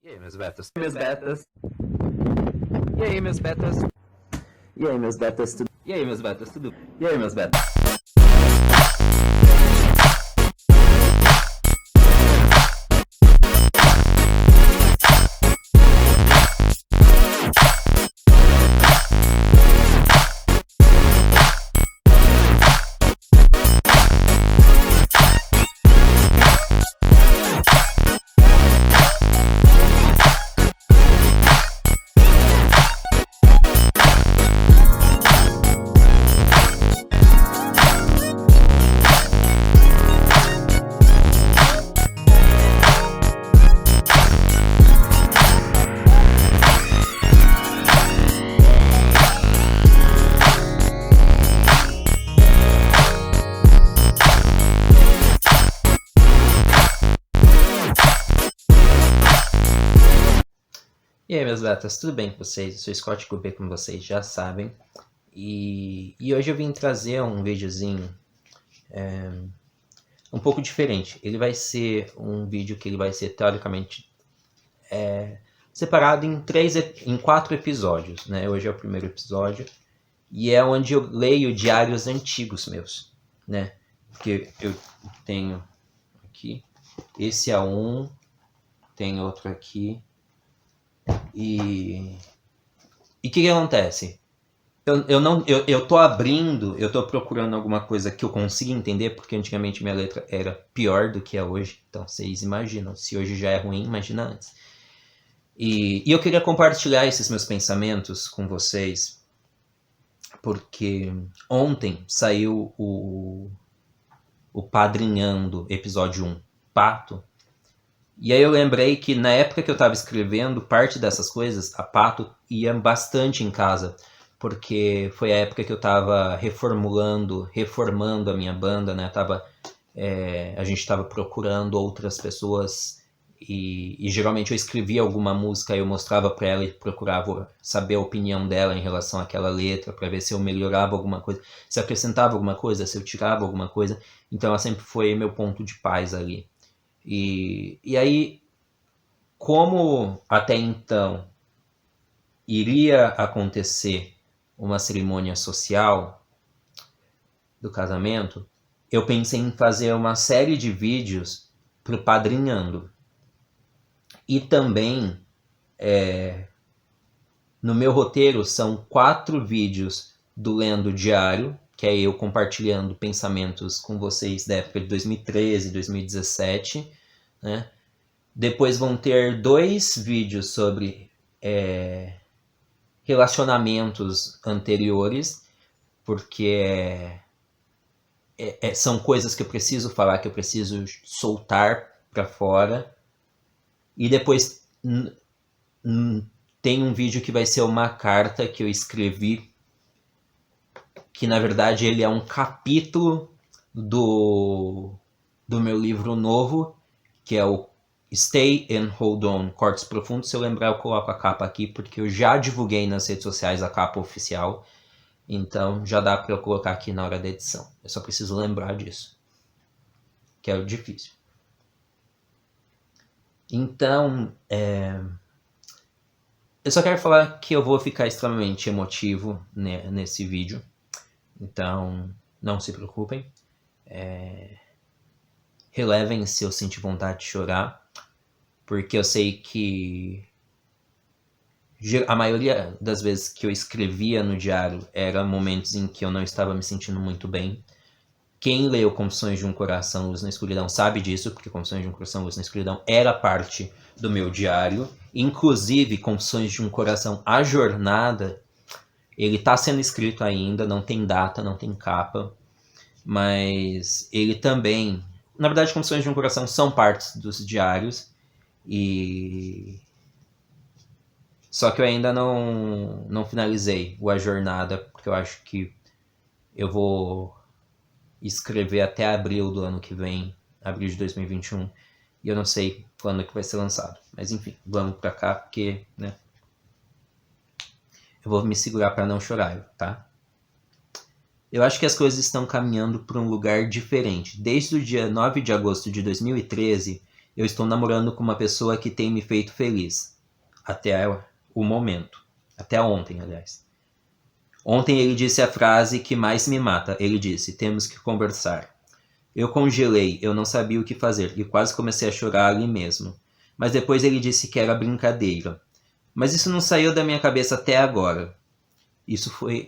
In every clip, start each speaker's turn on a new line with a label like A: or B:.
A: E aí, meus betas? Meus betas. E aí, meus betas?
B: E aí, meus betas, tudo?
A: E aí, meus betas, tudo?
B: E aí, meus betas?
A: E aí, meus betas, tudo bem com vocês? Eu sou Scott Cooper, como vocês já sabem. E hoje eu vim trazer um videozinho um pouco diferente. Ele vai ser um vídeo que ele vai ser, teoricamente, separado em 4 episódios, né? Hoje é o primeiro episódio. E é onde eu leio diários antigos meus, né? Porque eu tenho aqui, esse é um, tem outro aqui. E o que acontece? Eu tô abrindo, eu tô procurando alguma coisa que eu consiga entender, porque antigamente minha letra era pior do que é hoje. Então vocês imaginam, se hoje já é ruim, imagina antes. E eu queria compartilhar esses meus pensamentos com vocês, porque ontem saiu o Padrinhando, episódio 1, Pato. E aí eu lembrei que na época que eu estava escrevendo parte dessas coisas, a Pato ia bastante em casa, porque foi a época que eu estava reformando a minha banda, né? A gente estava procurando outras pessoas e geralmente eu escrevia alguma música, eu mostrava para ela e procurava saber a opinião dela em relação àquela letra, para ver se eu melhorava alguma coisa, se acrescentava alguma coisa, se eu tirava alguma coisa. Então ela sempre foi meu ponto de paz ali. E aí, como até então iria acontecer uma cerimônia social do casamento, eu pensei em fazer uma série de vídeos para o Padrinhando. E também, no meu roteiro, são 4 vídeos do Lendo Diário, que é eu compartilhando pensamentos com vocês da época de 2013, 2017, né? Depois vão ter 2 vídeos sobre relacionamentos anteriores, porque são coisas que eu preciso falar, que eu preciso soltar para fora. E depois tem um vídeo que vai ser uma carta que eu escrevi, que na verdade ele é um capítulo do meu livro novo, que é o Stay and Hold On, Cortes Profundos. Se eu lembrar, eu coloco a capa aqui, porque eu já divulguei nas redes sociais a capa oficial. Então já dá para eu colocar aqui na hora da edição. Eu só preciso lembrar disso, que é o difícil. Então, eu só quero falar que eu vou ficar extremamente emotivo nesse vídeo. Então, não se preocupem. Relevem se eu sentir vontade de chorar, porque eu sei que a maioria das vezes que eu escrevia no diário eram momentos em que eu não estava me sentindo muito bem. Quem leu Confissões de um Coração, Luz na Escuridão sabe disso, porque Confissões de um Coração, Luz na Escuridão era parte do meu diário. Inclusive, Confissões de um Coração, a jornada, ele está sendo escrito ainda, não tem data, não tem capa, mas ele também... Na verdade, Confissões de um Coração são partes dos diários, só que eu ainda não finalizei a jornada, porque eu acho que eu vou escrever até abril do ano que vem, abril de 2021, e eu não sei quando que vai ser lançado. Mas enfim, vamos pra cá, porque, né, eu vou me segurar para não chorar, tá? Eu acho que as coisas estão caminhando para um lugar diferente. Desde o dia 9 de agosto de 2013, Eu estou namorando com uma pessoa que tem me feito feliz. Até o momento. Até ontem, aliás. Ontem ele disse a frase que mais me mata. Ele disse, temos que conversar. Eu congelei, eu não sabia o que fazer e quase comecei a chorar ali mesmo. Mas depois ele disse que era brincadeira. Mas isso não saiu da minha cabeça até agora.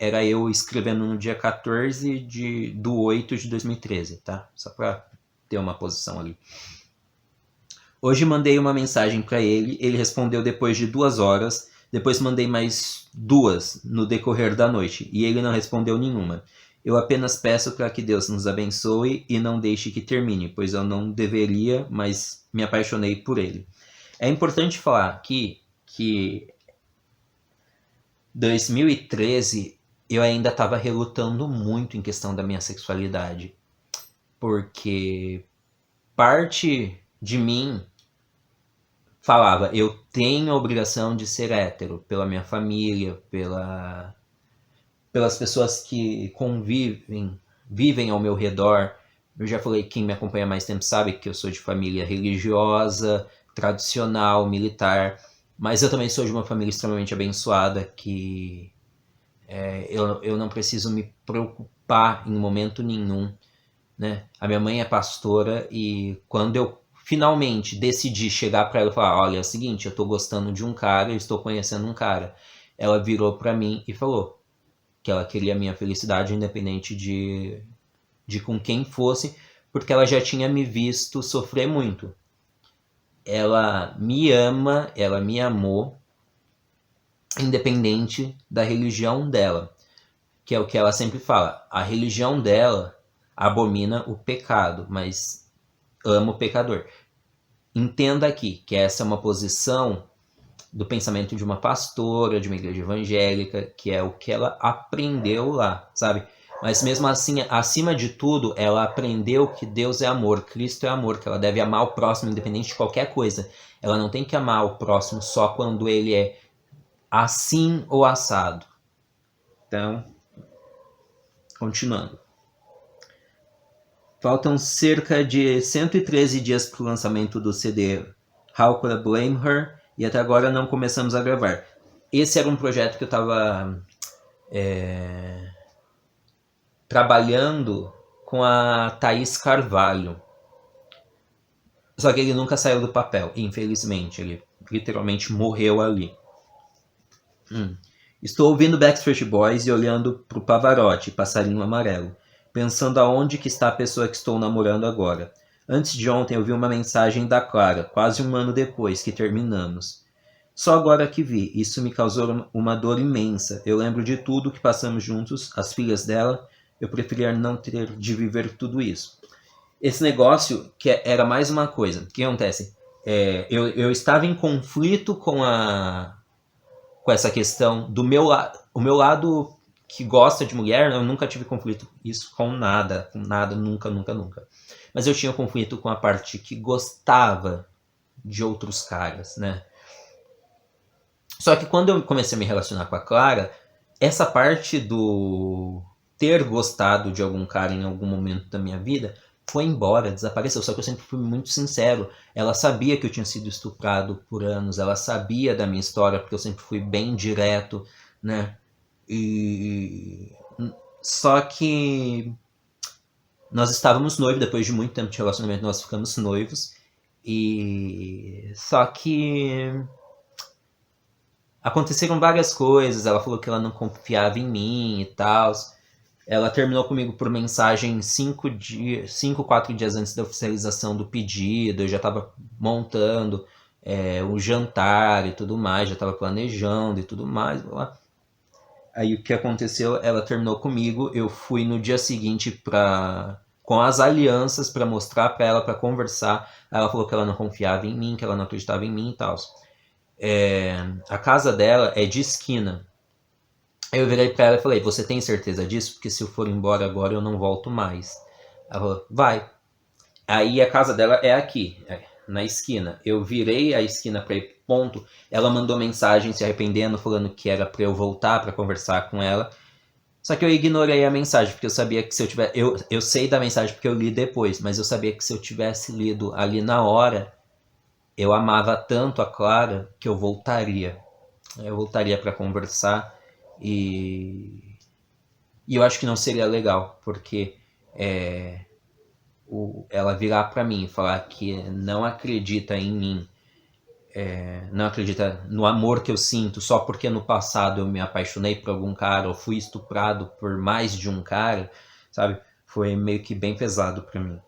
A: Era eu escrevendo no dia 14 de 8 de 2013, tá? Só pra ter uma posição ali. Hoje mandei uma mensagem para ele respondeu depois de 2 horas, depois mandei mais 2 no decorrer da noite, e ele não respondeu nenhuma. Eu apenas peço para que Deus nos abençoe e não deixe que termine, pois eu não deveria, mas me apaixonei por ele. É importante falar aqui que 2013 eu ainda estava relutando muito em questão da minha sexualidade, porque parte de mim falava, eu tenho a obrigação de ser hétero pela minha família, pelas pessoas que vivem ao meu redor. Eu já falei, quem me acompanha há mais tempo sabe que eu sou de família religiosa, tradicional, militar, mas eu também sou de uma família extremamente abençoada, que eu não preciso me preocupar em momento nenhum, né? A minha mãe é pastora e quando eu finalmente decidi chegar para ela e falar, olha, é o seguinte, eu tô gostando de um cara, eu estou conhecendo um cara, ela virou para mim e falou que ela queria a minha felicidade, independente de com quem fosse, porque ela já tinha me visto sofrer muito. Ela me ama, ela me amou, independente da religião dela, que é o que ela sempre fala. A religião dela abomina o pecado, mas ama o pecador. Entenda aqui que essa é uma posição do pensamento de uma pastora, de uma igreja evangélica, que é o que ela aprendeu lá, sabe? Mas mesmo assim, acima de tudo, ela aprendeu que Deus é amor, Cristo é amor, que ela deve amar o próximo independente de qualquer coisa. Ela não tem que amar o próximo só quando ele é assim ou assado. Então, continuando. Faltam cerca de 113 dias para o lançamento do CD How Could I Blame Her? E até agora não começamos a gravar. Esse era um projeto que eu estava trabalhando com a Thaís Carvalho. Só que ele nunca saiu do papel, infelizmente. Ele literalmente morreu ali. Estou ouvindo Backstreet Boys e olhando pro Pavarotti, passarinho amarelo, pensando aonde que está a pessoa que estou namorando agora. Antes de ontem eu vi uma mensagem da Clara, quase 1 ano depois que terminamos. Só agora que vi, isso me causou uma dor imensa. Eu lembro de tudo que passamos juntos, as filhas dela, eu preferia não ter de viver tudo isso. Esse negócio que era mais uma coisa. O que acontece? Eu estava em conflito com essa questão do meu lado. O meu lado que gosta de mulher, eu nunca tive conflito isso com nada, nunca. Mas eu tinha conflito com a parte que gostava de outros caras, né? Só que quando eu comecei a me relacionar com a Clara, essa parte do ter gostado de algum cara em algum momento da minha vida foi embora, desapareceu. Só que eu sempre fui muito sincero. Ela sabia que eu tinha sido estuprado por anos, ela sabia da minha história, porque eu sempre fui bem direto, né? Só que nós estávamos noivos, depois de muito tempo de relacionamento nós ficamos noivos. Só que aconteceram várias coisas, ela falou que ela não confiava em mim e tal. Ela terminou comigo por mensagem 4 dias antes da oficialização do pedido. Eu já estava montando o jantar e tudo mais, já estava planejando e tudo mais. Aí o que aconteceu? Ela terminou comigo, eu fui no dia seguinte com as alianças para mostrar para ela, para conversar. Ela falou que ela não confiava em mim, que ela não acreditava em mim e tal. A casa dela é de esquina. Eu virei pra ela e falei, você tem certeza disso? Porque se eu for embora agora eu não volto mais. Ela falou, vai. Aí a casa dela é aqui, na esquina. Eu virei a esquina pra ir ponto. Ela mandou mensagem se arrependendo, falando que era pra eu voltar pra conversar com ela. Só que eu ignorei a mensagem, porque eu sabia que se eu tivesse... Eu sei da mensagem porque eu li depois, mas eu sabia que se eu tivesse lido ali na hora, eu amava tanto a Clara que eu voltaria. Eu voltaria para conversar e eu acho que não seria legal, porque ela virar para mim e falar que não acredita em mim, não acredita no amor que eu sinto só porque no passado eu me apaixonei por algum cara ou fui estuprado por mais de um cara, sabe? Foi meio que bem pesado para mim.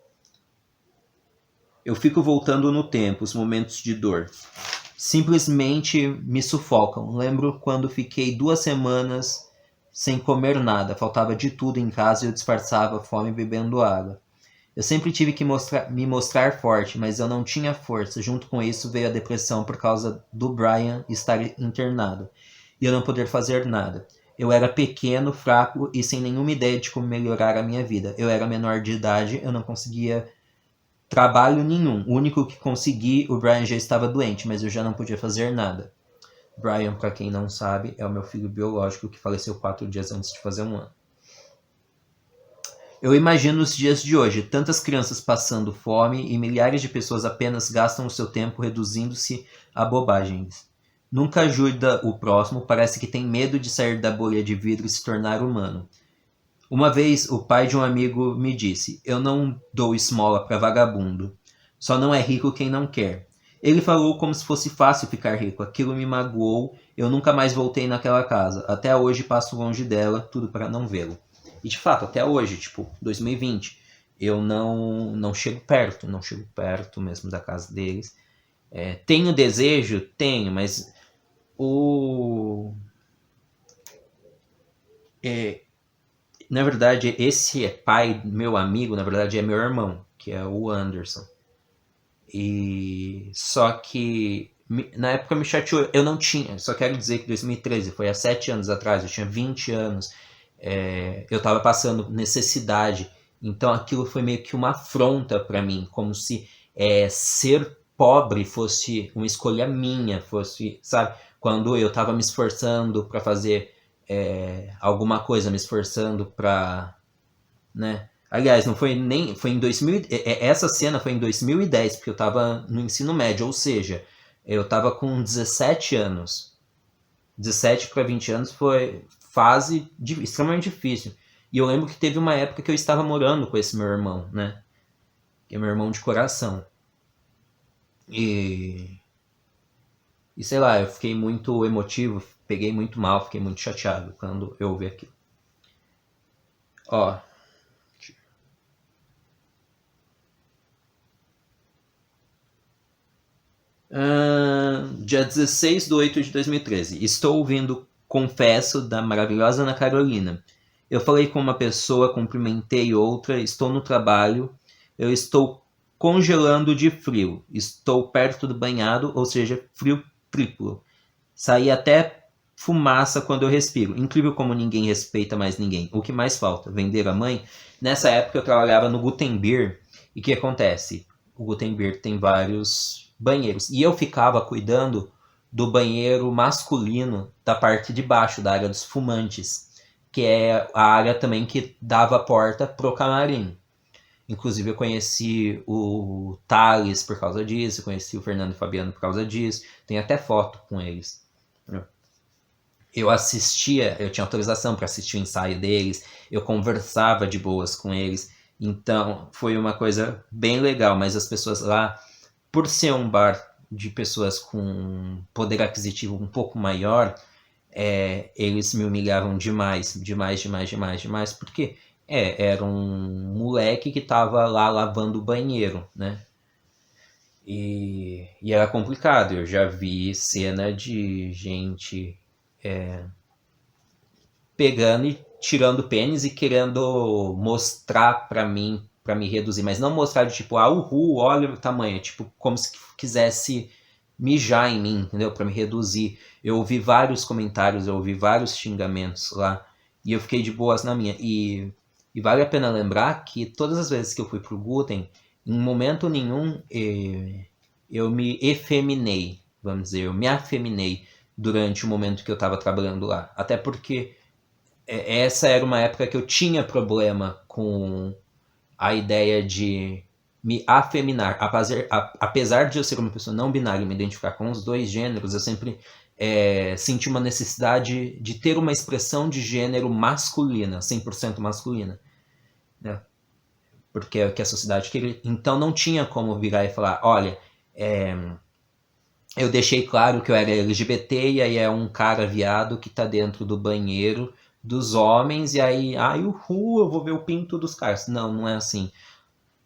A: Eu fico voltando no tempo, os momentos de dor. Simplesmente me sufocam. Lembro quando fiquei 2 semanas sem comer nada, faltava de tudo em casa e eu disfarçava a fome bebendo água. Eu sempre tive que me mostrar forte, mas eu não tinha força. Junto com isso veio a depressão por causa do Brian estar internado e eu não poder fazer nada. Eu era pequeno, fraco e sem nenhuma ideia de como melhorar a minha vida. Eu era menor de idade, eu não conseguia trabalho nenhum. O único que consegui, o Brian já estava doente, mas eu já não podia fazer nada. Brian, para quem não sabe, é o meu filho biológico que faleceu 4 dias antes de fazer 1 ano. Eu imagino os dias de hoje, tantas crianças passando fome e milhares de pessoas apenas gastam o seu tempo reduzindo-se a bobagens. Nunca ajuda o próximo, parece que tem medo de sair da bolha de vidro e se tornar humano. Uma vez, o pai de um amigo me disse, eu não dou esmola para vagabundo, só não é rico quem não quer. Ele falou como se fosse fácil ficar rico, aquilo me magoou, eu nunca mais voltei naquela casa, até hoje passo longe dela, tudo para não vê-lo. E de fato, até hoje, 2020, eu não chego perto mesmo da casa deles. Tenho desejo? Tenho, mas na verdade, esse pai, meu amigo, na verdade é meu irmão, que é o Anderson. E só que na época me chateou, eu não tinha, só quero dizer que 2013 foi há 7 anos atrás, eu tinha 20 anos, eu estava passando necessidade, então aquilo foi meio que uma afronta para mim, como se ser pobre fosse uma escolha minha, fosse, sabe, quando eu estava me esforçando para fazer alguma coisa, me esforçando para, né? Aliás, não foi nem, foi em 2000, essa cena foi em 2010, porque eu estava no ensino médio, ou seja, eu estava com 17 anos. 17 para 20 anos foi fase extremamente difícil. E eu lembro que teve uma época que eu estava morando com esse meu irmão, né? Que é meu irmão de coração. E sei lá, eu fiquei muito emotivo, peguei muito mal, fiquei muito chateado quando eu ouvi aquilo. Ó. Dia 16 de 8 de 2013. Estou ouvindo Confesso, da maravilhosa Ana Carolina. Eu falei com uma pessoa, cumprimentei outra, estou no trabalho, eu estou congelando de frio, estou perto do banhado, ou seja, frio triplo. Saí até fumaça quando eu respiro. Incrível como ninguém respeita mais ninguém. O que mais falta? Vender a mãe? Nessa época eu trabalhava no Gutenberg. E o que acontece? O Gutenberg tem vários banheiros. E eu ficava cuidando do banheiro masculino da parte de baixo, da área dos fumantes. Que é a área também que dava a porta pro camarim. Inclusive eu conheci o Thales por causa disso, conheci o Fernando e o Fabiano por causa disso. Tem até foto com eles. Eu assistia, eu tinha autorização para assistir o ensaio deles, eu conversava de boas com eles, então foi uma coisa bem legal, mas as pessoas lá, por ser um bar de pessoas com poder aquisitivo um pouco maior, eles me humilhavam demais, porque era um moleque que tava lá lavando o banheiro, né? E era complicado, eu já vi cena de gente pegando e tirando o pênis e querendo mostrar pra mim, pra me reduzir, mas não mostrar de tipo, olha o tamanho, tipo, como se quisesse mijar em mim, entendeu? Pra me reduzir. Eu ouvi vários comentários, eu ouvi vários xingamentos lá, e eu fiquei de boas na minha. E vale a pena lembrar que todas as vezes que eu fui pro Guten, em momento nenhum eu me efeminei, vamos dizer, eu me afeminei durante o momento que eu estava trabalhando lá. Até porque essa era uma época que eu tinha problema com a ideia de me afeminar. Apesar de eu ser uma pessoa não binária e me identificar com os dois gêneros, eu sempre senti uma necessidade de ter uma expressão de gênero masculina, 100% masculina, né? Porque é o que a sociedade queria. Então não tinha como virar e falar, olha, eu deixei claro que eu era LGBT e aí é um cara viado que tá dentro do banheiro dos homens e aí, eu vou ver o pinto dos caras. Não, não é assim.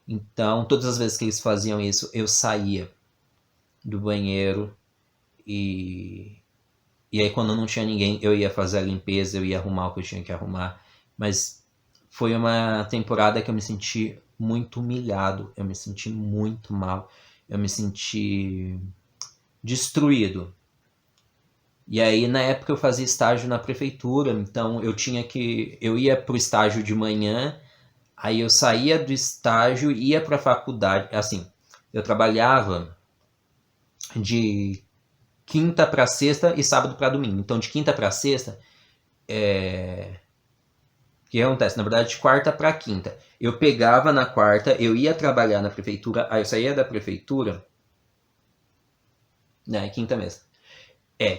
A: Então, todas as vezes que eles faziam isso, eu saía do banheiro e aí quando não tinha ninguém, eu ia fazer a limpeza, eu ia arrumar o que eu tinha que arrumar. Mas foi uma temporada que eu me senti muito humilhado, eu me senti muito mal, eu me senti destruído. E aí, na época, eu fazia estágio na prefeitura, então eu ia pro estágio de manhã, aí eu saía do estágio, ia pra faculdade, assim, eu trabalhava de quinta pra sexta e sábado pra domingo. Então, de quinta pra sexta, o que acontece? Na verdade, de quarta pra quinta. Eu pegava na quarta, eu ia trabalhar na prefeitura, aí eu saía da prefeitura, né, quinta mesmo.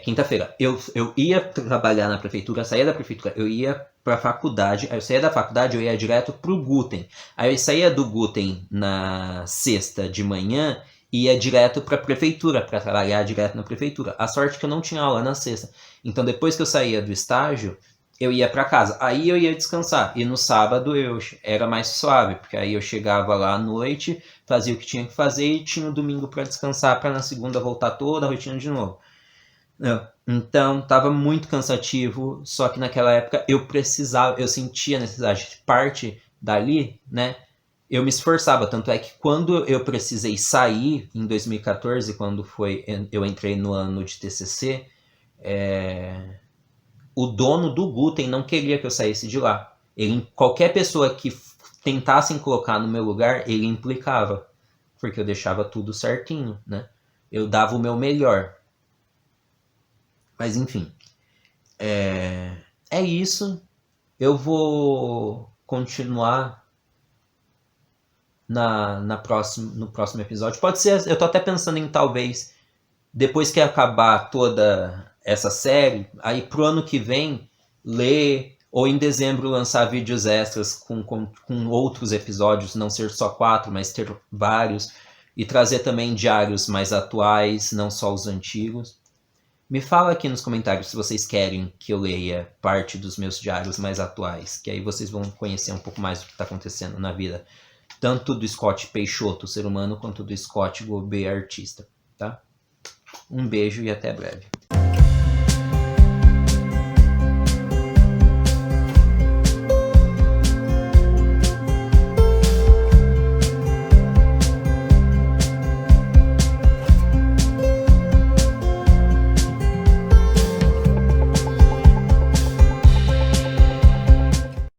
A: Quinta-feira. Eu ia trabalhar na prefeitura, saía da prefeitura, eu ia pra faculdade, aí eu saía da faculdade, eu ia direto pro Guten. Aí eu saía do Guten na sexta de manhã e ia direto pra prefeitura, pra trabalhar direto na prefeitura. A sorte é que eu não tinha aula na sexta. Então depois que eu saía do estágio, eu ia pra casa. Aí eu ia descansar. E no sábado eu era mais suave, porque aí eu chegava lá à noite, fazia o que tinha que fazer e tinha o domingo pra descansar, pra na segunda voltar toda a rotina de novo. Então, tava muito cansativo, só que naquela época eu sentia a necessidade de parte dali, né? Eu me esforçava, tanto é que quando eu precisei sair, em 2014, quando eu entrei no ano de TCC, o dono do Guten não queria que eu saísse de lá. Qualquer pessoa que tentasse colocar no meu lugar, ele implicava, porque eu deixava tudo certinho, né? Eu dava o meu melhor. Mas enfim, é isso. Eu vou continuar no próximo episódio. Pode ser, eu tô até pensando em talvez, depois que acabar toda essa série, aí pro ano que vem, ler, ou em dezembro lançar vídeos extras com outros episódios, não ser só 4, mas ter vários, e trazer também diários mais atuais, não só os antigos. Me fala aqui nos comentários se vocês querem que eu leia parte dos meus diários mais atuais, que aí vocês vão conhecer um pouco mais do que está acontecendo na vida, tanto do Scott Peixoto, ser humano, quanto do Scott Gobet, artista, tá? Um beijo e até breve.